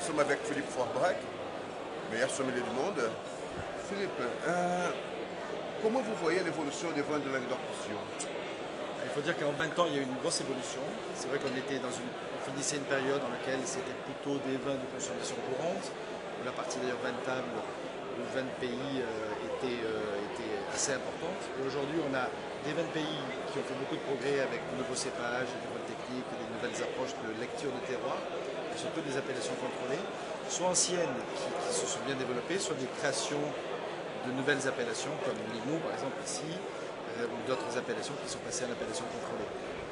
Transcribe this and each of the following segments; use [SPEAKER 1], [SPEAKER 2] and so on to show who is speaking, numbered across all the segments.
[SPEAKER 1] sommes avec Philippe Forbrac, meilleur sommelier du monde. Philippe, comment vous voyez l'évolution des vins de Languedoc-Roussillon?
[SPEAKER 2] Il faut dire qu'en 20 ans, il y a eu une grosse évolution. C'est vrai qu'on finissait une période dans laquelle c'était plutôt des vins de consommation courante, où la partie d'ailleurs vin-table, ou vin de pays était assez importante. Et aujourd'hui, on a des vins de pays qui ont fait beaucoup de progrès avec de nouveaux cépages, de nouvelles techniques, des nouvelles approches de lecture de terroir, et surtout des appellations contrôlées, soit anciennes qui se sont bien développées, soit des créations de nouvelles appellations, comme Limoux par exemple ici, ou d'autres appellations qui sont passées à l'appellation contrôlée,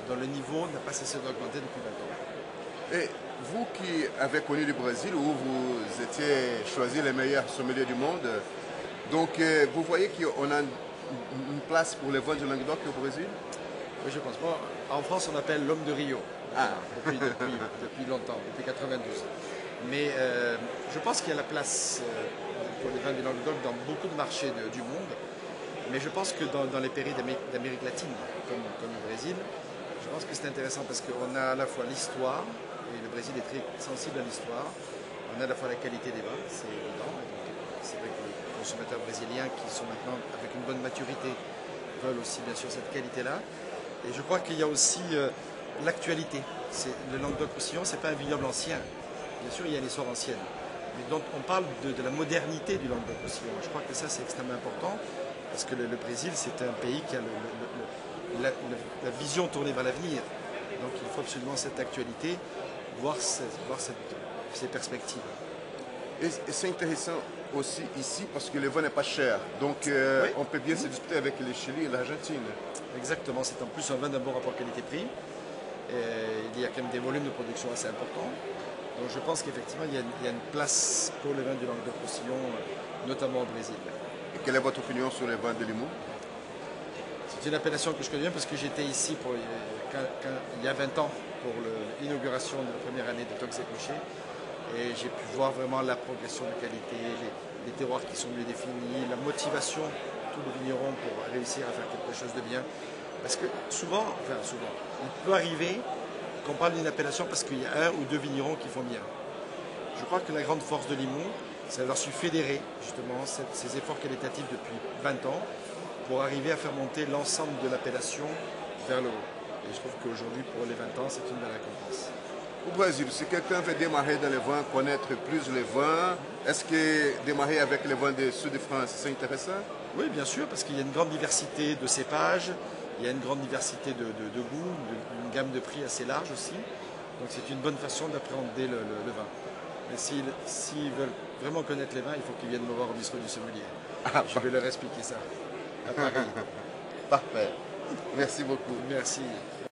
[SPEAKER 2] dont le niveau n'a pas cessé d'augmenter depuis 20 ans.
[SPEAKER 1] Et vous qui avez connu le Brésil, où vous étiez choisi les meilleurs sommeliers du monde, donc vous voyez qu'on a une place pour les vins du Languedoc au Brésil?
[SPEAKER 2] Oui, je pense. Bon, en France, on appelle l'homme de Rio, depuis longtemps, depuis 92. Mais je pense qu'il y a la place pour les vins du Languedoc dans beaucoup de marchés du monde. Mais je pense que dans les pays d'Amérique latine, comme le Brésil, je pense que c'est intéressant parce qu'on a à la fois l'histoire, et le Brésil est très sensible à l'histoire, on a à la fois la qualité des vins, c'est évident. C'est vrai que les consommateurs brésiliens qui sont maintenant avec une bonne maturité veulent aussi bien sûr cette qualité-là. Et je crois qu'il y a aussi l'actualité. Le Languedoc-Roussillon, ce n'est pas un vignoble ancien. Bien sûr, il y a l'histoire ancienne. Mais donc on parle de la modernité du Languedoc-Roussillon. Je crois que ça, c'est extrêmement important. Parce que le Brésil, c'est un pays qui a la vision tournée vers l'avenir. Donc il faut absolument cette actualité, voir ces perspectives.
[SPEAKER 1] Et c'est intéressant aussi ici parce que le vin n'est pas cher. Donc oui, on peut bien se disputer avec le Chili et l'Argentine.
[SPEAKER 2] Exactement, c'est en plus un vin d'un bon rapport qualité-prix. Il y a quand même des volumes de production assez importants. Donc je pense qu'effectivement, il y a une place pour le vin du Languedoc-Roussillon, notamment au Brésil.
[SPEAKER 1] Et quelle est votre opinion sur les vins de Limoux?
[SPEAKER 2] C'est une appellation que je connais bien parce que j'étais ici il y a 20 ans pour l'inauguration de la première année de Tox et Clocher. Et j'ai pu voir vraiment la progression de qualité, les terroirs qui sont mieux définis, la motivation de tous les vignerons pour réussir à faire quelque chose de bien. Parce que souvent, il peut arriver qu'on parle d'une appellation parce qu'il y a un ou deux vignerons qui font bien. Je crois que la grande force de Limoux, c'est d'avoir su fédérer justement ces efforts qualitatifs depuis 20 ans pour arriver à faire monter l'ensemble de l'appellation vers le haut. Et je trouve qu'aujourd'hui, pour les 20 ans, c'est une belle récompense.
[SPEAKER 1] Au Brésil, si quelqu'un veut démarrer dans les vins, connaître plus les vins, est-ce que démarrer avec les vins du sud de France, c'est intéressant?
[SPEAKER 2] Oui, bien sûr, parce qu'il y a une grande diversité de cépages, il y a une grande diversité de goûts, une gamme de prix assez large aussi. Donc c'est une bonne façon d'appréhender le vin. Mais s'ils veulent vraiment connaître les vins, il faut qu'ils viennent me voir au bistrot du sommelier. Je vais leur expliquer ça à Paris.
[SPEAKER 1] Parfait. Merci beaucoup.
[SPEAKER 2] Merci.